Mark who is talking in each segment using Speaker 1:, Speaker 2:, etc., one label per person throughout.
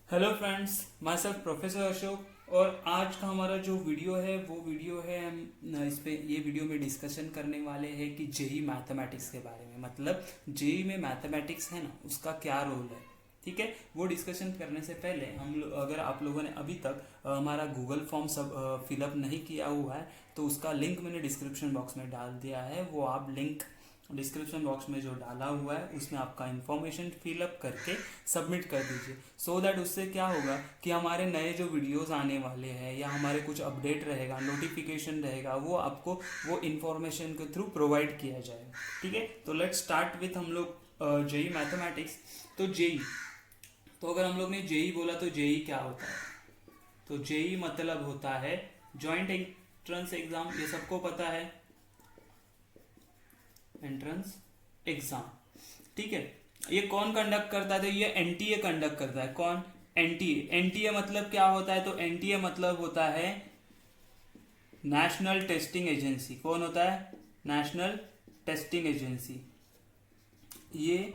Speaker 1: Hello friends, my self professor Ashok. और आज का हमारा जो वीडियो है वो वीडियो है हम इस पे ये वीडियो में डिस्कशन करने वाले हैं कि जेई मैथमेटिक्स के बारे में। मतलब जेई में मैथमेटिक्स है ना, उसका क्या रोल है। ठीक है, वो डिस्कशन करने से पहले अगर आप लोगों ने अभी तक हमारा गूगल फॉर्म सब फिलअप नहीं किया हुआ है तो उसका लिंक मैंने डिस्क्रिप्शन बॉक्स में डाल दिया है। वो आप लिंक डिस्क्रिप्शन बॉक्स में जो डाला हुआ है उसमें आपका इन्फॉर्मेशन फिलअप करके सबमिट कर दीजिए। सो दैट उससे क्या होगा कि हमारे नए जो वीडियोस आने वाले हैं या हमारे कुछ अपडेट रहेगा, नोटिफिकेशन रहेगा, वो आपको वो इन्फॉर्मेशन के थ्रू प्रोवाइड किया जाएगा। ठीक है, तो लेट्स स्टार्ट विथ हम लोग जेई मैथमेटिक्स। तो जेई, तो अगर हम लोग ने जेई बोला तो जेई क्या होता है? तो जेई मतलब होता है जॉइंट एंट्रेंस एग्जाम। ये सबको पता है, एंट्रेंस एग्जाम। ठीक है, ये कौन कंडक्ट करता है? तो ये एनटीए कंडक्ट करता है। कौन? एनटीए। एनटीए मतलब क्या होता है? तो एनटीए मतलब होता है नेशनल टेस्टिंग एजेंसी। कौन होता है? National testing agency. ये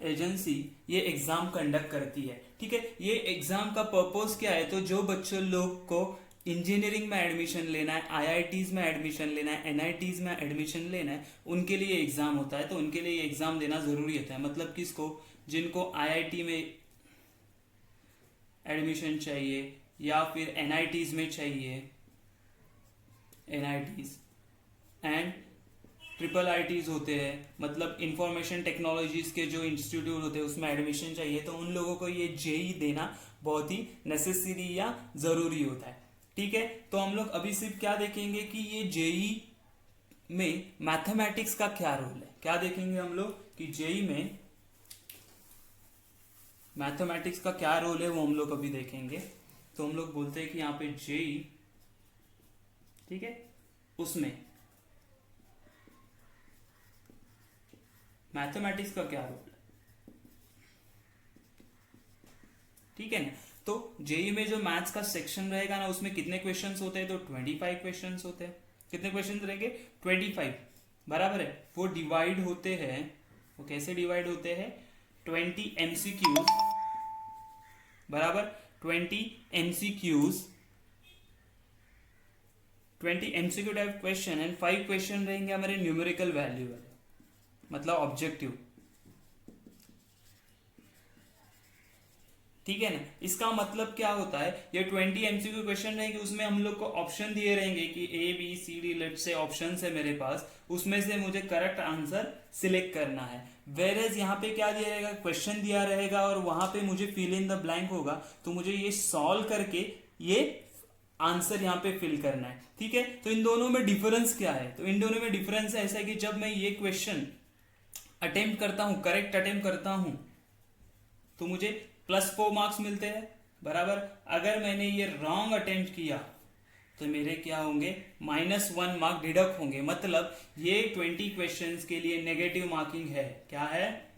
Speaker 1: एजेंसी ये एग्जाम कंडक्ट करती है। ठीक है, ये एग्जाम का पर्पस क्या है? तो जो बच्चों लोग को इंजीनियरिंग में एडमिशन लेना है, आईआईटीज में एडमिशन लेना है, एनआईटीज में एडमिशन लेना है, उनके लिए एग्जाम होता है। तो उनके लिए एग्जाम देना जरूरी होता है। मतलब किसको? जिनको आईआईटी में एडमिशन चाहिए या फिर एनआईटीज में चाहिए, एनआईटीज एंड ट्रिपल आईटीज होते हैं, मतलब इंफॉर्मेशन टेक्नोलॉजीज के जो इंस्टीट्यूट होते हैं उसमें एडमिशन चाहिए, तो उन लोगों को ये जेई देना बहुत ही नेसेसरी या जरूरी होता है। ठीक है, तो हम लोग अभी सिर्फ क्या देखेंगे कि ये जेई में मैथमेटिक्स का क्या रोल है। क्या देखेंगे हम लोग कि जेई में मैथमेटिक्स का क्या रोल है, वो हम लोग अभी देखेंगे। तो हम लोग बोलते हैं कि यहाँ पे जेई, ठीक है, उसमें मैथमेटिक्स का क्या रोल है। ठीक है ना, तो जेई में जो मैथ्स का सेक्शन रहेगा ना, उसमें कितने क्वेश्चंस होते हैं? तो 25 क्वेश्चंस होते हैं। कितने क्वेश्चंस रहेंगे? 25। बराबर है। वो डिवाइड होते हैं, वो कैसे डिवाइड होते हैं? 20 एमसीक्यूज, बराबर 20 MCQs, 20 MCQ type question and 5 question रहेंगे हमारे न्यूमेरिकल वैल्यू वाले, मतलब ऑब्जेक्टिव। ठीक है ना, इसका मतलब क्या होता है? ये 20 एमसीक्यू क्वेश्चन रहेंगे, उसमें हम लोग को ऑप्शन दिए रहेंगे कि A B C D, let's say option है मेरे पास, उसमें से मुझे करेक्ट आंसर सिलेक्ट करना है। वेरेज यहाँ पे क्या दिया रहेगा? क्वेश्चन दिया रहेगा और वहां पे मुझे फिल इन द ब्लैंक होगा, तो मुझे ये सॉल्व करके ये आंसर यहाँ पे फिल करना है। ठीक है, तो इन दोनों में डिफरेंस क्या है? तो इन दोनों में डिफरेंस ऐसा है कि जब मैं ये क्वेश्चन अटेम्प्ट करता हूं, करेक्ट अटेम्प्ट करता हूं, तो मुझे +4 मार्क्स मिलते हैं। बराबर, अगर मैंने ये रॉन्ग अटेम्प्ट किया तो मेरे क्या होंगे? -1 मार्क डिडक्ट होंगे। मतलब ये 20 क्वेश्चंस के लिए नेगेटिव मार्किंग है। क्या है?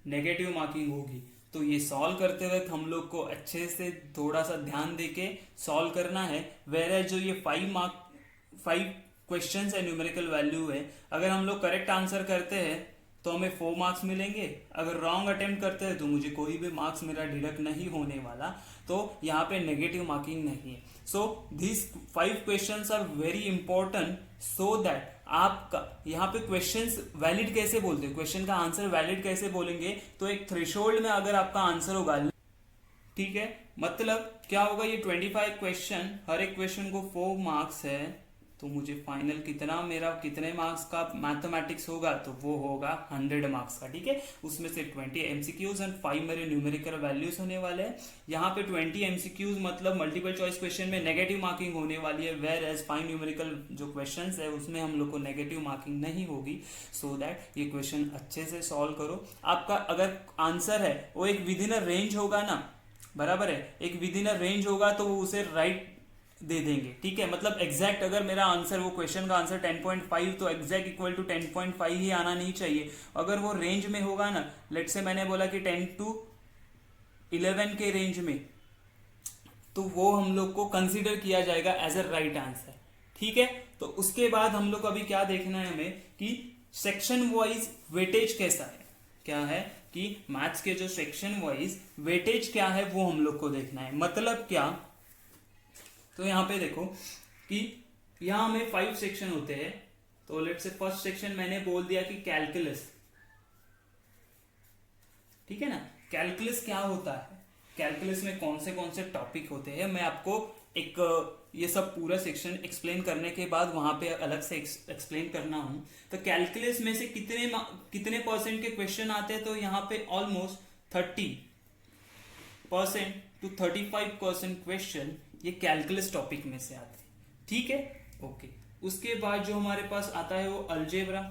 Speaker 1: नेगेटिव मार्किंग होगी। तो ये सॉल्व करते वक्त हम लोग को अच्छे से थोड़ा सा ध्यान देके सॉल्व करना है। वेयर जो ये 5 क्वेश्चंस है, न्यूमेरिकल वैल्यू है, अगर हम लोग करेक्ट आंसर करते हैं तो हमें 4 मार्क्स मिलेंगे। अगर रॉन्ग अटेम्प्ट करते हैं तो मुझे कोई भी मार्क्स मेरा डिडक्ट नहीं होने वाला। तो यहाँ पे नेगेटिव मार्किंग नहीं है। So this 5 questions are very important, so that आपका यहाँ पे क्वेश्चंस वैलिड कैसे बोलते हैं, क्वेश्चन का आंसर वैलिड कैसे बोलेंगे? तो एक थ्रेशोल्ड में अगर आपका आंसर होगा, ठीक है, मतलब क्या होगा? ये 25 क्वेश्चन, हर एक क्वेश्चन को 4 मार्क्स है, तो मुझे फाइनल कितना, मेरा कितने मार्क्स का मैथमेटिक्स होगा? तो वो होगा 100 मार्क्स का। ठीक है, उसमें से 20 एमसीक्यूज एंड 5 मेरे न्यूमेरिकल वैल्यूज होने वाले हैं। यहाँ पे 20 एमसीक्यूज मतलब मल्टीपल चॉइस क्वेश्चन में नेगेटिव मार्किंग होने वाली है, वेयर एज 5 न्यूमेरिकल जो क्वेश्चन है उसमें हम लोग को नेगेटिव मार्किंग नहीं होगी। सो दैट ये क्वेश्चन अच्छे से सॉल्व करो। आपका अगर आंसर है वो एक विद इन अ रेंज होगा ना, बराबर है, एक विद इन अ रेंज होगा तो वो उसे राइट दे देंगे। ठीक है, मतलब एग्जैक्ट अगर मेरा आंसर, वो क्वेश्चन का आंसर 10.5, तो एग्जैक्ट इक्वल टू 10.5 ही आना नहीं चाहिए। अगर वो रेंज में होगा ना, लेट से मैंने बोला कि 10 to 11 के रेंज में, तो वो हम लोग को कंसीडर किया जाएगा एज अ राइट आंसर। ठीक है, तो उसके बाद हम लोग अभी क्या देखना है हमें कि सेक्शन वाइज वेटेज कैसा है। क्या है कि मैथ्स के जो सेक्शन वाइज वेटेज क्या है वो हम लोग को देखना है। मतलब क्या, तो यहाँ पे देखो कि यहाँ में 5 सेक्शन होते हैं। तो लेट्स से फर्स्ट सेक्शन मैंने बोल दिया कि कैलकुलस, ठीक है ना। कैलकुलस क्या होता है, कैलकुलस में कौन से टॉपिक होते हैं, मैं आपको एक ये सब पूरा सेक्शन एक्सप्लेन करने के बाद वहां पे अलग से एक्सप्लेन करना हूं। तो कैलकुलस में से कितने परसेंट के क्वेश्चन आते हैं, तो यहाँ पे ऑलमोस्ट 30% to 35% क्वेश्चन ये कैलकुलस टॉपिक में से आते हैं, ठीक है। ओके, उसके बाद जो हमारे पास आता है वो अलजेब्रा,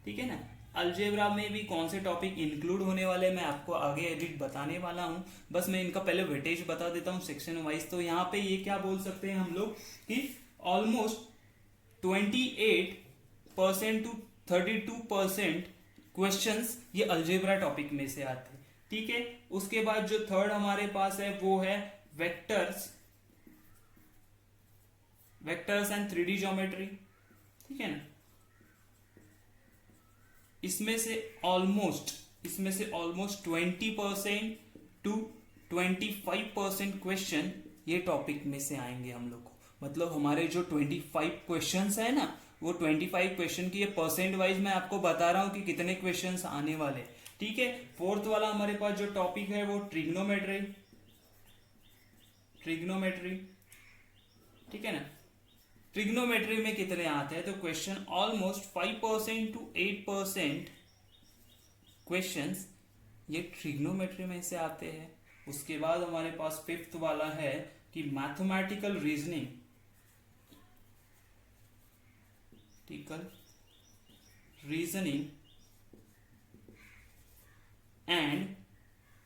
Speaker 1: ठीक है ना। अलजेब्रा में भी कौन से टॉपिक इंक्लूड होने वाले मैं आपको आगे एडिट बताने वाला हूं, बस मैं इनका पहले वेटेज बता देता हूं सेक्शन वाइज। तो यहाँ पे ये क्या बोल सकते हैं हम लोग कि ऑलमोस्ट 28% to 32% क्वेश्चंस ये अलजेब्रा टॉपिक में से आते हैं, ठीक है। उसके बाद जो थर्ड हमारे पास है वो है वेक्टर्स एंड 3D ज्योमेट्री, ठीक है ना। इसमें से ऑलमोस्ट 20% to 25% क्वेश्चन ये टॉपिक में से आएंगे हम लोग को। मतलब हमारे जो 25 क्वेश्चंस है ना, वो 25 क्वेश्चन की ये परसेंट वाइज मैं आपको बता रहा हूं कि कितने क्वेश्चंस आने वाले, ठीक है। फोर्थ वाला हमारे पास जो टॉपिक है वो ट्रिग्नोमेट्री, ठीक है ना। ट्रिग्नोमेट्री में कितने आते हैं, तो क्वेश्चन ऑलमोस्ट 5% to 8% क्वेश्चंस ये ट्रिग्नोमेट्री में से आते हैं। उसके बाद हमारे पास फिफ्थ वाला है कि मैथमेटिकल रीजनिंग,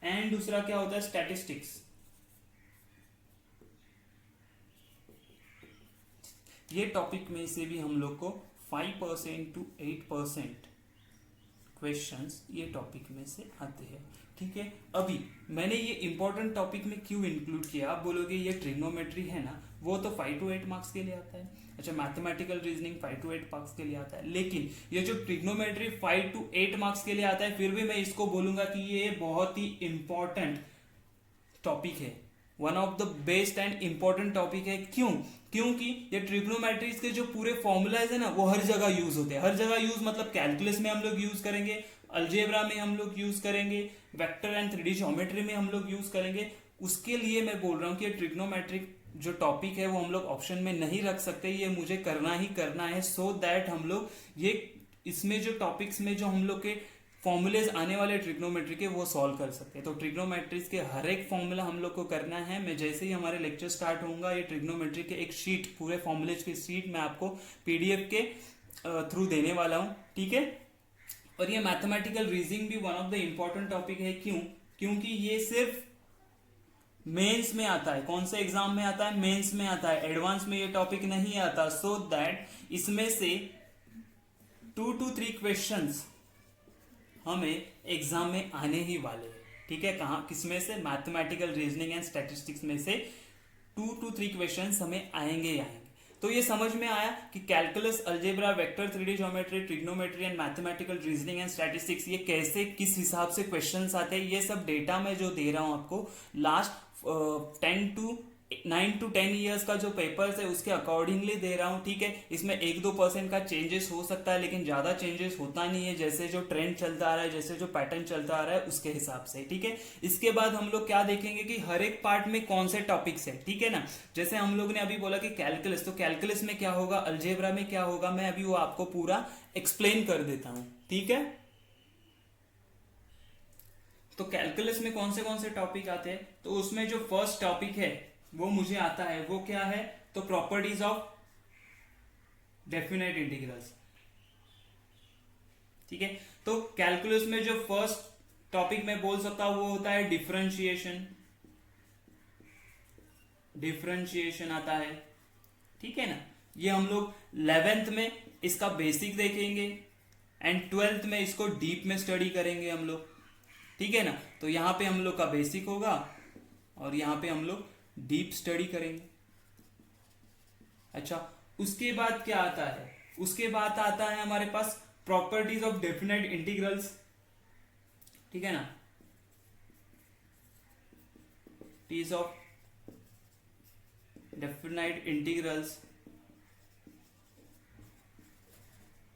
Speaker 1: एंड दूसरा क्या होता है स्टैटिस्टिक्स। ये टॉपिक में से भी हम लोग को 5% to 8% क्वेश्चंस ये टॉपिक में से आते हैं, ठीक है। अभी मैंने ये इंपॉर्टेंट टॉपिक में क्यों इंक्लूड किया, आप बोलोगे ये ट्रिग्नोमेट्री है ना, वो तो 5 to 8 मार्क्स के लिए आता है। अच्छा, मैथमेटिकल रीजनिंग 5 to 8 मार्क्स के लिए आता है, लेकिन ये जो ट्रिग्नोमेट्री 5 to 8 मार्क्स के लिए आता है, फिर भी मैं इसको बोलूंगा कि ये बहुत ही इंपॉर्टेंट टॉपिक है, one of the best and important topic है। क्योंकि ये ट्रिग्नोमेट्रीज के जो पूरे फॉर्मूलाज है ना वो हर जगह यूज होते हैं। हर जगह यूज मतलब कैलकुलस में हम लोग यूज करेंगे, अलजेब्रा में हम लोग यूज करेंगे, वेक्टर एंड 3D ज्योमेट्री में हम लोग यूज करेंगे। उसके लिए मैं बोल रहा हूँ कि ट्रिग्नोमेट्रिक जो टॉपिक है वो हम लोग ऑप्शन में नहीं रख सकते, ये मुझे करना ही करना है, सो दैट हम लोग ये इसमें जो टॉपिक्स में जो हम लोग के फॉर्मूलेज आने वाले ट्रिग्नोमेट्री के वो सॉल्व कर सकते हैं। तो ट्रिग्नोमेट्रीज के हर एक फॉर्मूला हम लोग को करना है। मैं जैसे ही हमारे लेक्चर स्टार्ट होगा, ये ट्रिग्नोमेट्री के एक शीट, पूरे फॉर्मूलेज की शीट मैं आपको पीडीएफ के थ्रू देने वाला हूँ, ठीक है। और ये मैथमेटिकल रीजनिंग भी one of the important topic है। क्योंकि ये सिर्फ मेंस में आता है। कौन से एग्जाम में आता है, मेंस में आता है, एडवांस में ये टॉपिक नहीं आता। सो दैट इसमें से 2 to 3 क्वेश्चंस हमें एग्जाम में आने ही वाले हैं, ठीक है। कहां, किसमें से, मैथमेटिकल रीजनिंग एंड स्टैटिस्टिक्स में से 2 to 3 क्वेश्चंस हमें आएंगे। तो ये समझ में आया कि calculus, algebra, vector, 3D geometry, trigonometry and mathematical reasoning and statistics ये कैसे, किस हिसाब से क्वेश्चंस आते हैं। ये सब डेटा मैं जो दे रहा हूं आपको लास्ट 9 to 10 ईयर्स का जो पेपर्स है उसके अकॉर्डिंगली दे रहा हूं, ठीक है। इसमें 1-2% का चेंजेस हो सकता है, लेकिन ज्यादा चेंजेस होता नहीं है। जैसे जो ट्रेंड चलता आ रहा है, जैसे जो पैटर्न चलता आ रहा है उसके हिसाब से, ठीक है। इसके बाद हम लोग क्या देखेंगे कि हर एक पार्ट में कौन से टॉपिक्स है, ठीक है ना। जैसे हम लोग ने अभी बोला कि कैलकुलस, तो कैलकुलस में क्या होगा, अलजेब्रा में क्या होगा, मैं अभी वो आपको पूरा एक्सप्लेन कर देता हूं, ठीक है। तो कैलकुलस में कौन से टॉपिक आते हैं, तो उसमें जो फर्स्ट टॉपिक है वो मुझे आता है, वो क्या है, तो प्रॉपर्टीज ऑफ डेफिनेट इंटीग्रल्स, ठीक है। तो कैलकुलस में जो फर्स्ट टॉपिक मैं बोल सकता हूं वो होता है डिफरेंशिएशन आता है, ठीक है ना। ये हम लोग 11th में इसका बेसिक देखेंगे एंड 12th में इसको डीप में स्टडी करेंगे हम लोग, ठीक है ना। तो यहां पे हम लोग का बेसिक होगा और यहां पे हम लोग डीप स्टडी करेंगे। अच्छा, उसके बाद क्या आता है, उसके बाद आता है हमारे पास प्रॉपर्टीज ऑफ डेफिनेट इंटीग्रल्स, ठीक है ना, टीज ऑफ डेफिनाइट इंटीग्रल्स।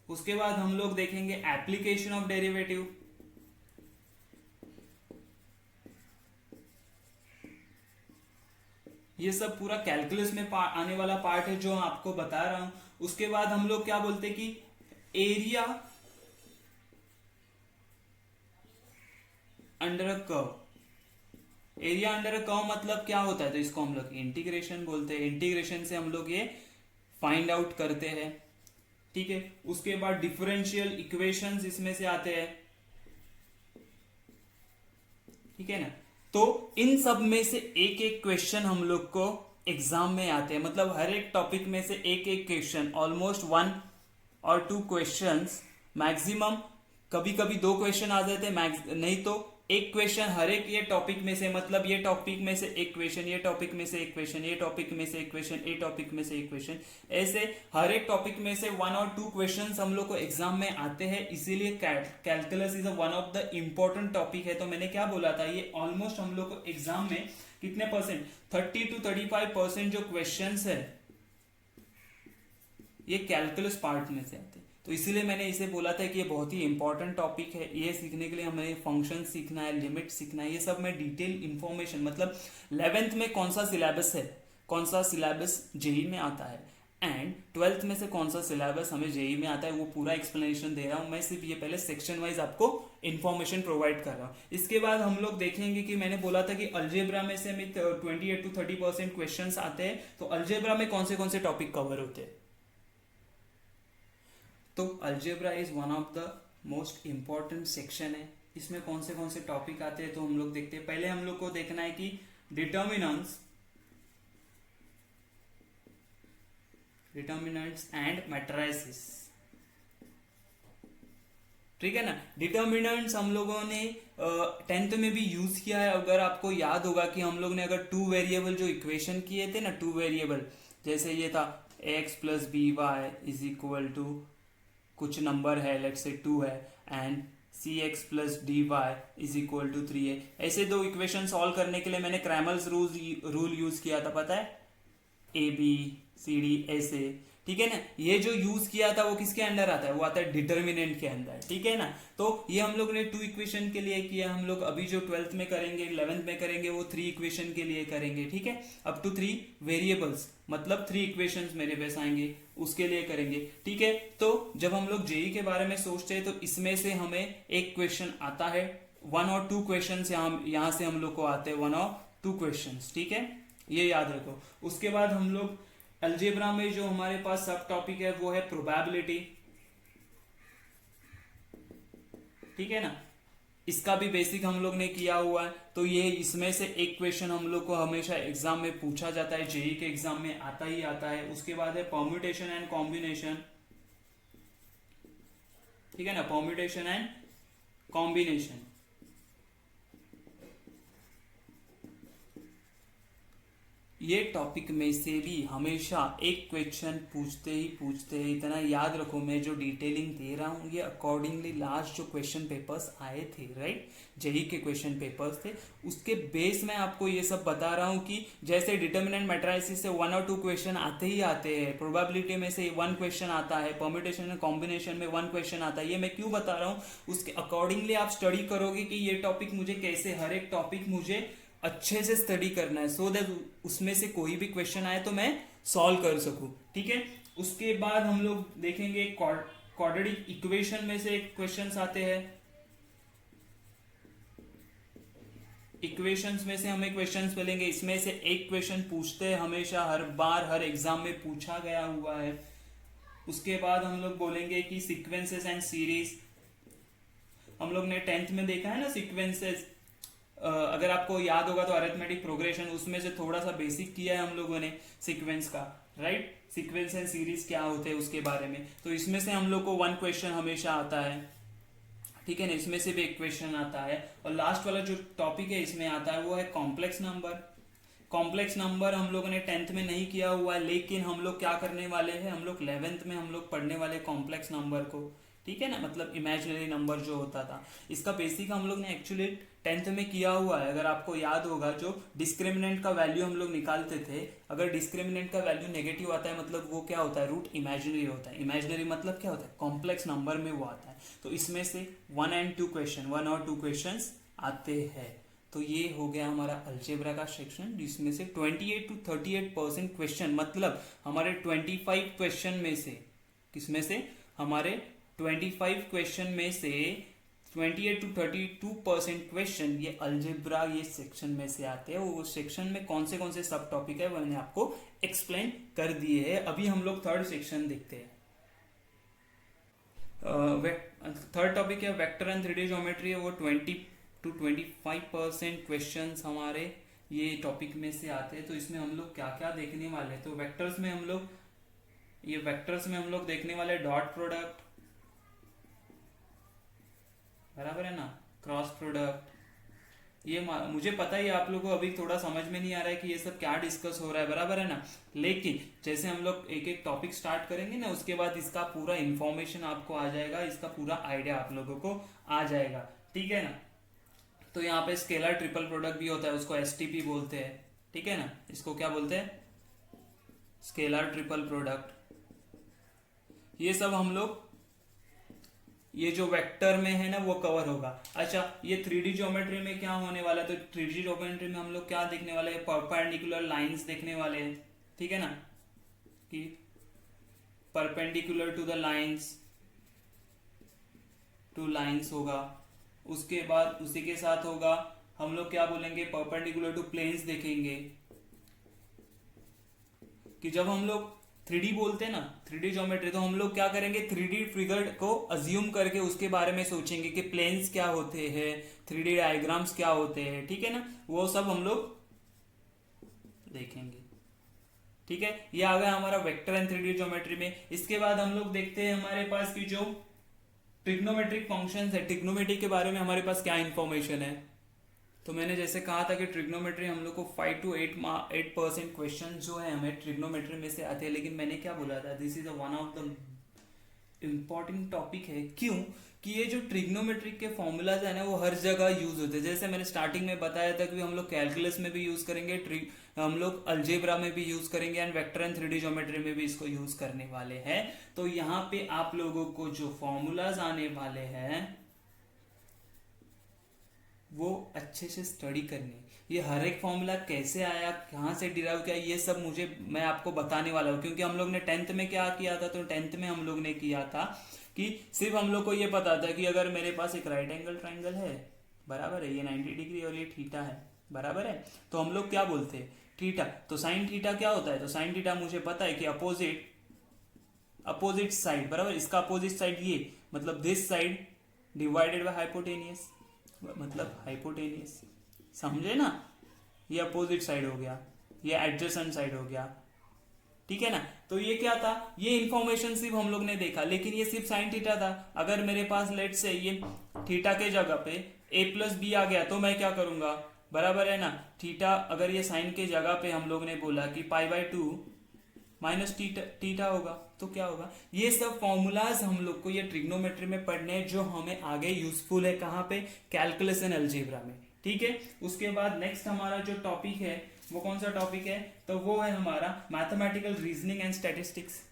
Speaker 1: उसके बाद हम लोग देखेंगे एप्लीकेशन ऑफ डेरिवेटिव। ये सब पूरा कैलकुलस में आने वाला पार्ट है जो आपको बता रहा हूं। उसके बाद हम लोग क्या बोलते हैं कि area under a curve. Area under a curve मतलब क्या होता है, तो इसको हम लोग इंटीग्रेशन बोलते हैं। इंटीग्रेशन से हम लोग ये फाइंड आउट करते हैं, ठीक है। उसके बाद डिफरेंशियल इक्वेशंस इसमें से आते हैं, ठीक है ना। तो इन सब में से एक एक क्वेश्चन हम लोग को एग्जाम में आते हैं, मतलब हर एक टॉपिक में से एक एक क्वेश्चन, ऑलमोस्ट 1 और 2 क्वेश्चंस मैक्सिमम। कभी कभी 2 क्वेश्चन आ जाते हैं, नहीं तो एक क्वेश्चन हर एक ये टॉपिक में से, मतलब ये टॉपिक में से एक क्वेश्चन, ये टॉपिक में से एक क्वेश्चन, ये टॉपिक में से एक क्वेश्चन, ये टॉपिक में से एक क्वेश्चन, ऐसे हर एक टॉपिक में से 1 और 2 क्वेश्चन हम लोग को एग्जाम में आते हैं। इसीलिए calculus is one of the important topic है। तो मैंने क्या बोला था, ये ऑलमोस्ट हम लोग को एग्जाम में कितने परसेंट, 30 to 35% जो क्वेश्चन है ये कैलकुलस पार्ट में से आते हैं। तो इसीलिए मैंने इसे बोला था कि ये बहुत ही इंपॉर्टेंट टॉपिक है। ये सीखने के लिए हमें फंक्शन सीखना है, लिमिट सीखना है, ये सब में डिटेल इंफॉर्मेशन, मतलब 11th में कौन सा सिलेबस है, कौन सा सिलेबस जेई में आता है, एंड 12th में से कौन सा सिलेबस हमें जेई में आता है, वो पूरा एक्सप्लेनेशन दे रहा हूं मैं। सिर्फ ये पहले सेक्शन वाइज आपको इन्फॉर्मेशन प्रोवाइड कर रहा हूं। इसके बाद हम लोग देखेंगे कि मैंने बोला था कि अलजेब्रा में से हमें 28 to 30% क्वेश्चन आते हैं। तो अलजेब्रा में कौन से टॉपिक कवर होते हैं, तो algebra is one of the most important section है। इसमें कौन से टॉपिक आते हैं तो हम लोग देखते हैं। पहले हम लोग को देखना है कि डिटर्मिनेंट्स एंड मैट्रिसेस, ठीक है ना। डिटर्मिनेंट्स हम लोगों ने 10th में भी यूज किया है। अगर आपको याद होगा कि हम लोग ने अगर 2 वेरिएबल जो इक्वेशन किए थे ना, 2 वेरिएबल, जैसे ये था x plus B Y is equal to कुछ नंबर है, लेट्स से 2 है, and C X plus D Y is equal to 3 है। ऐसे 2 इक्वेशन सॉल्व करने के लिए मैंने क्रैमर्स रूल यूज किया था, पता है, ए बी सी डी ऐसे, ठीक है ना। ये जो यूज किया था वो किसके अंडर आता है, वो आता है डिटर्मिनेंट के अंदर, ठीक है ना। तो ये हम लोग ने 2 इक्वेशन के लिए किया। हम लोग अभी जो 12th में करेंगे, 11th में करेंगे, वो 3 इक्वेशन के लिए करेंगे, ठीक है। अप टू 3 वेरिएबल्स, मतलब 3 इक्वेशंस मेरे पास आएंगे, उसके लिए करेंगे, ठीक है। तो जब हम लोग जेई के बारे में सोचते हैं तो इसमें से हमें एक क्वेश्चन आता है, 1 और 2 क्वेश्चन यहां से हम लोग को आते हैं, 1 और 2 क्वेश्चन, ठीक है, ये याद रखो। उसके बाद हम लोग अलजेब्रा में जो हमारे पास सब टॉपिक है वो है प्रोबेबिलिटी, ठीक है ना। इसका भी बेसिक हम लोग ने किया हुआ है। तो ये इसमें से एक क्वेश्चन हम लोग को हमेशा एग्जाम में पूछा जाता है, जेई के एग्जाम में आता ही आता है। उसके बाद है परम्यूटेशन एंड कॉम्बिनेशन, ठीक है ना, परम्यूटेशन एंड कॉम्बिनेशन। ये टॉपिक में से भी हमेशा एक क्वेश्चन पूछते ही इतना याद रखो, मैं जो डिटेलिंग दे रहा हूँ ये अकॉर्डिंगली लास्ट जो क्वेश्चन पेपर्स आए थे, राइट, जेई के क्वेश्चन पेपर्स थे, उसके बेस में आपको ये सब बता रहा हूँ कि जैसे डिटर्मिनेंट मैट्रिसेस से 1 और 2 क्वेश्चन आते ही आते हैं, प्रोबेबिलिटी में से 1 क्वेश्चन आता है, परम्यूटेशन एंड कॉम्बिनेशन में 1 क्वेश्चन आता है। ये मैं क्यों बता रहा हूँ, उसके अकॉर्डिंगली आप स्टडी करोगे कि ये टॉपिक मुझे कैसे, हर एक टॉपिक मुझे अच्छे से स्टडी करना है, सो दैट उसमें से कोई भी क्वेश्चन आए तो मैं सॉल्व कर सकूं, ठीक है। उसके बाद हम लोग देखेंगे क्वाड्रेटिक इक्वेशन में से क्वेश्चंस आते हैं। इक्वेशंस में से हमें क्वेश्चंस मिलेंगे, इसमें से एक क्वेश्चन पूछते हैं हमेशा, हर बार हर एग्जाम में पूछा गया हुआ है। उसके बाद हम लोग बोलेंगे कि सीक्वेंसेस एंड सीरीज, हम लोग ने 10th में देखा है ना सीक्वेंसेस। अगर आपको याद होगा तो अरिथमेटिक प्रोग्रेशन, उसमें से थोड़ा सा बेसिक किया है हम लोगों ने सीक्वेंस का, राइट, सीक्वेंस एंड सीरीज क्या होते हैं उसके बारे में। तो इसमें से हम लोग को 1 क्वेश्चन हमेशा आता है, ठीक है ना, इसमें से भी एक क्वेश्चन आता है। और लास्ट वाला जो टॉपिक है इसमें आता है वो है कॉम्प्लेक्स नंबर। कॉम्प्लेक्स नंबर हम लोगों ने 10th में नहीं किया हुआ है, लेकिन हम लोग क्या करने वाले हैं, हम लोग 11th में हम लोग पढ़ने वाले कॉम्प्लेक्स नंबर को, ठीक है ना, मतलब इमेजिनरी नंबर जो होता था। इसका बेसिक हम लोग ने एक्चुअली 10th में किया हुआ है। अगर आपको याद होगा, जो डिस्क्रिमिनेंट का वैल्यू हम लोग निकालते थे, अगर डिस्क्रिमिनेंट का वैल्यू नेगेटिव आता है मतलब वो क्या होता है, रूट इमेजिनरी होता है। इमेजिनरी मतलब क्या होता है, कॉम्प्लेक्स नंबर में वो आता है। तो इसमें से 1 और 2 क्वेश्चन आते हैं। तो ये हो गया हमारा अलजेब्रा का सेक्शन, जिसमें से 28 to 38% क्वेश्चन, मतलब हमारे 25 क्वेश्चन में से, किसमें से, हमारे 25 क्वेश्चन में से 28 to 32% क्वेश्चन ये अलजेब्रा ये सेक्शन में से आते हैं। वो सेक्शन में कौन से सब टॉपिक है वो मैंने आपको एक्सप्लेन कर दिए है। अभी हम लोग थर्ड सेक्शन देखते हैं। थर्ड टॉपिक है वेक्टर एंड 3D ज्योमेट्री है। वो 20 to 25% क्वेश्चन हमारे ये टॉपिक में से आते हैं। तो इसमें हम लोग क्या क्या देखने वाले हैं, तो वेक्टर्स में हम लोग देखने वाले डॉट प्रोडक्ट, बराबर है ना, क्रॉस प्रोडक्ट। ये मुझे पता ही आप लोगों को अभी थोड़ा समझ में नहीं आ रहा है कि ये सब क्या डिस्कस हो रहा है, बराबर है ना। लेकिन जैसे हम लोग एक एक टॉपिक स्टार्ट करेंगे ना, उसके बाद इसका पूरा इंफॉर्मेशन आपको आ जाएगा, इसका पूरा आइडिया आप लोगों को आ जाएगा, ठीक है ना। तो यहाँ पे स्केलर ट्रिपल प्रोडक्ट भी होता है, उसको एसटीपी बोलते हैं, ठीक है ना। इसको क्या बोलते हैं, स्केलर ट्रिपल प्रोडक्ट। ये सब हम लोग, ये जो वेक्टर में है ना वो कवर होगा। अच्छा, ये 3D ज्योमेट्री में क्या होने वाला है, तो 3D ज्योमेट्री में हम लोग क्या देखने वाले हैं, परपेंडिकुलर लाइंस देखने वाले हैं, ठीक है ना, कि perpendicular to the lines, two lines होगा। उसके बाद उसी के साथ होगा, हम लोग क्या बोलेंगे, परपेंडिकुलर टू प्लेन्स देखेंगे। कि जब हम लोग 3D बोलते हैं ना, 3D ज्योमेट्री, तो हम लोग क्या करेंगे, 3D फिगर को अज्यूम करके उसके बारे में सोचेंगे कि प्लेन्स क्या होते हैं, 3D डायग्राम्स क्या होते हैं, ठीक है ना, वो सब हम लोग देखेंगे, ठीक है। ये आ गया हमारा वेक्टर एंड 3D ज्योमेट्री में। इसके बाद हम लोग देखते हैं हमारे पास की जो ट्रिग्नोमेट्रिक फंक्शंस है, ट्रिग्नोमेट्री के बारे में हमारे पास क्या इंफॉर्मेशन है। तो मैंने जैसे कहा था कि ट्रिग्नोमेट्री हम लोग को 5 to 8% क्वेश्चन जो है हमें ट्रिग्नोमेट्री में से आते हैं। लेकिन मैंने क्या बोला था, this is one of the important topic है। क्यों कि ये जो ट्रिग्नोमेट्रिक के फॉर्मूलाज है ना वो हर जगह यूज होते हैं। जैसे मैंने स्टार्टिंग में बताया था कि हम लोग कैलकुलस में भी यूज करेंगे, हम लोग अलजेब्रा में भी यूज करेंगे, and vector and 3D geometry में भी इसको यूज करने वाले हैं। तो यहाँ पे आप लोगों को जो फॉर्मूलाज आने वाले हैं वो अच्छे से स्टडी करने। ये हर एक फॉर्मूला कैसे आया, कहाँ से डिराइव किया, ये सब मैं आपको बताने वाला हूँ। क्योंकि हम लोग ने 10th में क्या किया था, तो 10th में हम लोग ने किया था कि सिर्फ हम लोग को ये पता था कि अगर मेरे पास एक राइट एंगल ट्राइंगल है, बराबर है, ये 90 डिग्री और ये थीटा है, बराबर है, तो हम लोग क्या बोलते हैं, थीटा। तो साइन थीटा क्या होता है, तो साइन थीटा मुझे पता है कि अपोजिट साइड, बराबर, इसका अपोजिट साइड ये, मतलब this side divided by hypotenuse, मतलब हाइपोटेनियस, समझे ना। ये अपोजिट साइड हो गया, ये एडजेसेंट साइड हो गया, ठीक है ना। तो ये क्या था, ये इंफॉर्मेशन सिर्फ हम लोग ने देखा, लेकिन ये सिर्फ साइन थीटा था। अगर मेरे पास लेट से ये थीटा के जगह पे a प्लस बी आ गया तो मैं क्या करूंगा, बराबर है ना। थीटा अगर ये साइन के जगह पे हम लोग ने बोला कि π/2 माइनस थीटा होगा, तो क्या होगा। ये सब फॉर्मूलाज हम लोग को ये ट्रिग्नोमेट्री में पढ़ने हैं, जो हमें आगे यूजफुल है, कहाँ पे, कैलकुलस एंड अलजेब्रा में, ठीक है। उसके बाद नेक्स्ट हमारा जो टॉपिक है वो कौन सा टॉपिक है, तो वो है हमारा मैथमेटिकल रीजनिंग एंड स्टैटिस्टिक्स।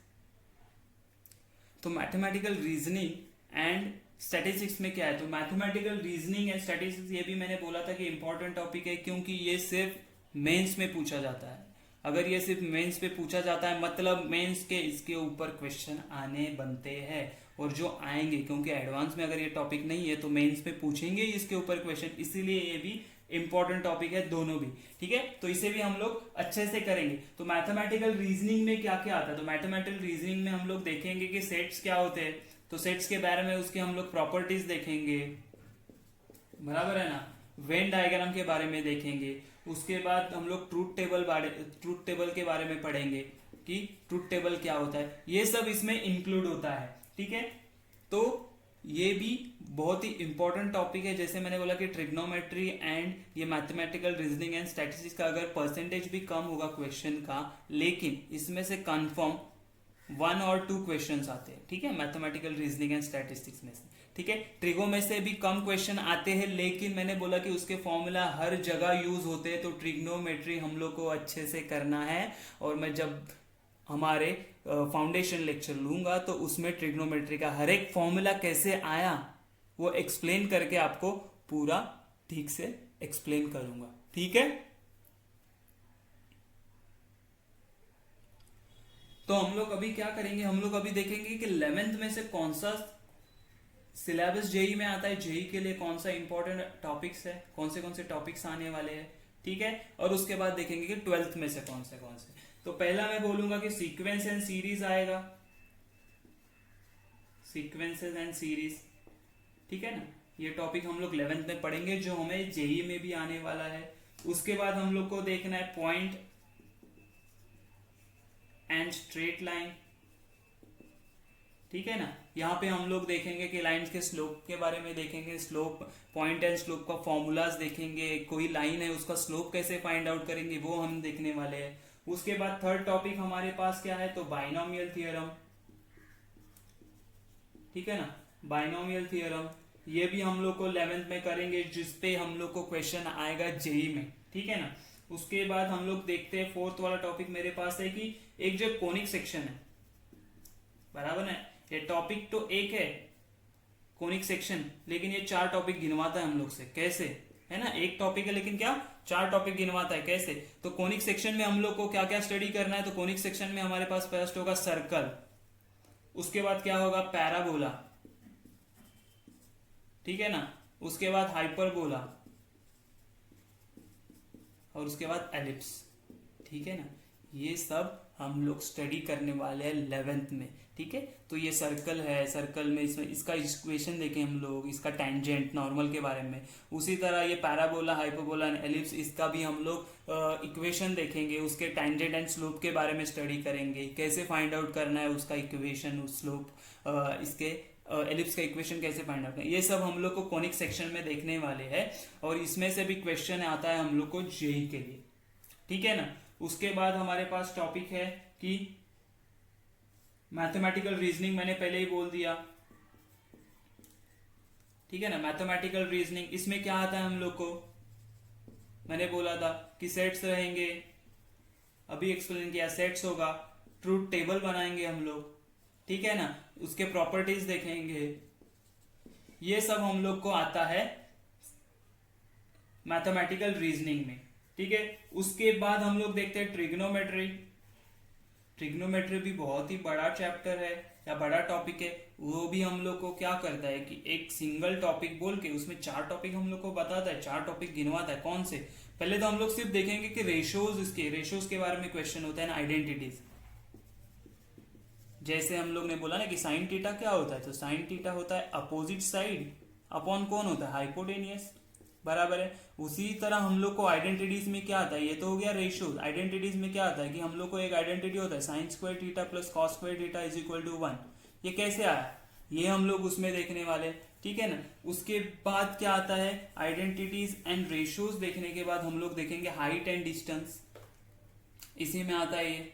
Speaker 1: तो मैथमेटिकल रीजनिंग एंड स्टैटिस्टिक्स में क्या है, तो मैथमेटिकल रीजनिंग एंड स्टैटिस्टिक्स, ये भी मैंने बोला था कि इंपॉर्टेंट टॉपिक है, क्योंकि ये सिर्फ मेंस में पूछा जाता है। अगर ये सिर्फ मेंस पे पूछा जाता है मतलब मेंस के इसके ऊपर क्वेश्चन आने बनते हैं, और जो आएंगे, क्योंकि एडवांस में अगर ये टॉपिक नहीं है तो मेंस में पूछेंगे इसके ऊपर क्वेश्चन, इसीलिए ये भी इंपॉर्टेंट टॉपिक है, दोनों भी, ठीक है। तो इसे भी हम लोग अच्छे से करेंगे। तो मैथमेटिकल रीजनिंग में क्या क्या आता है, तो मैथमेटिकल रीजनिंग में हम लोग देखेंगे कि सेट्स क्या होते हैं, तो सेट्स के बारे में उसके हम लोग प्रॉपर्टीज देखेंगे, बराबर है ना। वेन डायग्राम के बारे में देखेंगे। उसके बाद हम लोग ट्रूथ टेबल के बारे में पढ़ेंगे कि ट्रूथ टेबल क्या होता है, ये सब इसमें इंक्लूड होता है, ठीक है। तो ये भी बहुत ही इंपॉर्टेंट टॉपिक है। जैसे मैंने बोला कि ट्रिग्नोमेट्री एंड ये मैथमेटिकल रीजनिंग एंड स्टैटिस्टिक्स का अगर परसेंटेज भी कम होगा क्वेश्चन का, लेकिन इसमें से कंफर्म 1 और 2 क्वेश्चंस आते हैं, ठीक है, मैथमेटिकल रीजनिंग एंड स्टैटिस्टिक्स में से, ठीक है। ट्रिगो में से भी कम क्वेश्चन आते हैं, लेकिन मैंने बोला कि उसके फॉर्मूला हर जगह यूज होते हैं, तो ट्रिग्नोमेट्री हम लोग को अच्छे से करना है। और मैं जब हमारे फाउंडेशन लेक्चर लूंगा तो उसमें ट्रिग्नोमेट्री का हर एक फॉर्मूला कैसे आया वो एक्सप्लेन करके आपको पूरा ठीक से एक्सप्लेन करूंगा, ठीक है। तो हम लोग अभी क्या करेंगे, हम लोग अभी देखेंगे कि 11th में से कौन सा सिलेबस जेई में आता है, जेई के लिए कौन सा इंपॉर्टेंट टॉपिक्स है, कौन से टॉपिक्स आने वाले हैं, ठीक है। और उसके बाद देखेंगे कि 12th में से कौन से। तो पहला मैं बोलूंगा कि सीक्वेंस एंड सीरीज आएगा, सीक्वेंसेस एंड सीरीज, ठीक है ना। ये टॉपिक हम लोग 11th में पढ़ेंगे, जो हमें जेई में भी आने वाला है। उसके बाद हम लोग को देखना है पॉइंट एंड स्ट्रेट लाइन, ठीक है ना। यहाँ पे हम लोग देखेंगे कि लाइंस के स्लोप के बारे में देखेंगे, स्लोप, पॉइंट एंड स्लोप का फॉर्मूलाज देखेंगे, कोई लाइन है उसका स्लोप कैसे फाइंड आउट करेंगे वो हम देखने वाले हैं। उसके बाद थर्ड टॉपिक हमारे पास क्या है, तो बाइनोमियल थियरम, ठीक है ना, बाइनोमियल थियरम, ये भी हम लोग को 11th में करेंगे, जिसपे हम लोग को क्वेश्चन आएगा जेई में, ठीक है ना। उसके बाद हम लोग देखते हैं फोर्थ वाला टॉपिक मेरे पास है कि एक जो कोनिक सेक्शन है, बराबर है, ये टॉपिक तो एक है कोनिक सेक्शन, लेकिन ये 4 टॉपिक गिनवाता है हम लोग से, कैसे, है ना। एक टॉपिक है लेकिन क्या 4 टॉपिक गिनवाता है, कैसे। तो कोनिक सेक्शन में हम लोग को क्या क्या स्टडी करना है, तो कोनिक सेक्शन में हमारे पास फर्स्ट होगा सर्कल, उसके बाद क्या होगा पैराबोला, ठीक है ना, उसके बाद हाइपरबोला, और उसके बाद एलिप्स, ठीक है ना। ये सब हम लोग स्टडी करने वाले हैं 11th में, ठीक है। तो ये सर्कल है, सर्कल में इसमें इसका इक्वेशन देखें हम लोग, इसका टेंजेंट नॉर्मल के बारे में। उसी तरह ये पैराबोला, हाइपरबोला एंड एलिप्स, इसका भी हम लोग इक्वेशन देखेंगे, उसके टेंजेंट एंड स्लोप के बारे में स्टडी करेंगे, कैसे फाइंड आउट करना है उसका इक्वेशन, स्लोप, इसके एलिप्स का इक्वेशन कैसे फाइंड आउट करना, ये सब हम लोग को कोनिक सेक्शन में देखने वाले हैं। और इसमें से भी क्वेश्चन आता है हम लोग को जेई के लिए, ठीक है ना। उसके बाद हमारे पास टॉपिक है कि मैथमेटिकल रीजनिंग, मैंने पहले ही बोल दिया, ठीक है ना। मैथमेटिकल रीजनिंग, इसमें क्या आता है हम लोग को, मैंने बोला था कि सेट्स रहेंगे, अभी एक्सप्लेन किया, सेट्स होगा, ट्रूथ टेबल बनाएंगे हम लोग, ठीक है ना, उसके प्रॉपर्टीज देखेंगे, ये सब हम लोग को आता है मैथमेटिकल रीजनिंग में, ठीक है। उसके बाद हम लोग देखते हैं ट्रिग्नोमेट्री। ट्रिग्नोमेट्री भी बहुत ही बड़ा चैप्टर है या बड़ा टॉपिक है, वो भी हम लोग को क्या करता है कि एक सिंगल टॉपिक बोल के उसमें 4 टॉपिक हम लोग को बताता है, 4 टॉपिक गिनवाता है। कौन से, पहले तो हम लोग सिर्फ देखेंगे कि रेशोज के बारे में क्वेश्चन होता है ना, आइडेंटिटीज। जैसे हम लोग ने बोला ना कि साइन थीटा क्या होता है, तो साइन थीटा होता है अपोजिट साइड अपॉन कौन होता है, हाइपोटेनियस, बराबर है। उसी तरह हम लोग को आइडेंटिटीज में क्या आता है, ये तो हो गया रेशियोज। आइडेंटिटीज में क्या आता है कि हम लोग को एक आइडेंटिटी होता है sine square theta plus cos square theta is equal to 1, ये कैसे आया, ये हम लोग उसमें देखने वाले, ठीक है ना। उसके बाद क्या आता है, आइडेंटिटीज एंड रेशियोज देखने के बाद हम लोग देखेंगे हाइट एंड डिस्टेंस, इसी में आता है ये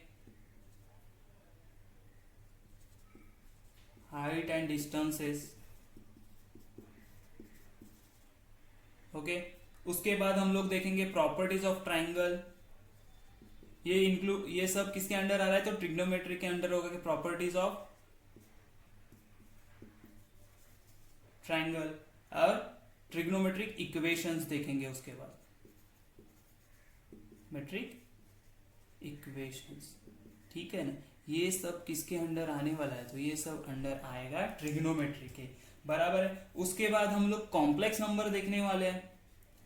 Speaker 1: हाइट एंड डिस्टेंसेस, ओके। उसके बाद हम लोग देखेंगे प्रॉपर्टीज ऑफ ट्राइंगल, ये सब किसके अंडर आ रहा है, तो ट्रिग्नोमेट्री के अंडर होगा कि प्रॉपर्टीज ऑफ ट्राइंगल, और ट्रिग्नोमेट्रिक इक्वेशंस देखेंगे उसके बाद, मेट्रिक इक्वेशंस, ठीक है ना। ये सब किसके अंडर आने वाला है, तो ये सब अंडर आएगा ट्रिग्नोमेट्री के, बराबर है। उसके बाद हम लोग कॉम्प्लेक्स नंबर देखने वाले हैं,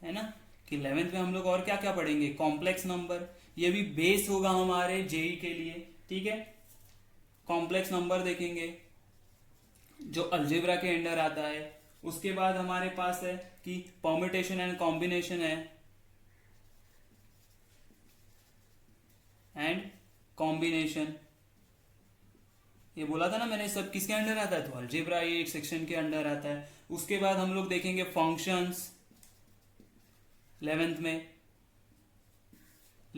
Speaker 1: है ना, कि 11th में हम लोग और क्या क्या पढ़ेंगे, कॉम्प्लेक्स नंबर, ये भी बेस होगा हमारे जेई के लिए, ठीक है। कॉम्प्लेक्स नंबर देखेंगे जो अलजेब्रा के अंडर आता है। उसके बाद हमारे पास है कि परम्यूटेशन एंड कॉम्बिनेशन है, एंड कॉम्बिनेशन, ये बोला था ना मैंने, सब किसके अंडर आता है, तो अलजेब्रा ये एक सेक्शन के अंडर आता है। उसके बाद हम लोग देखेंगे फंक्शंस 11th में,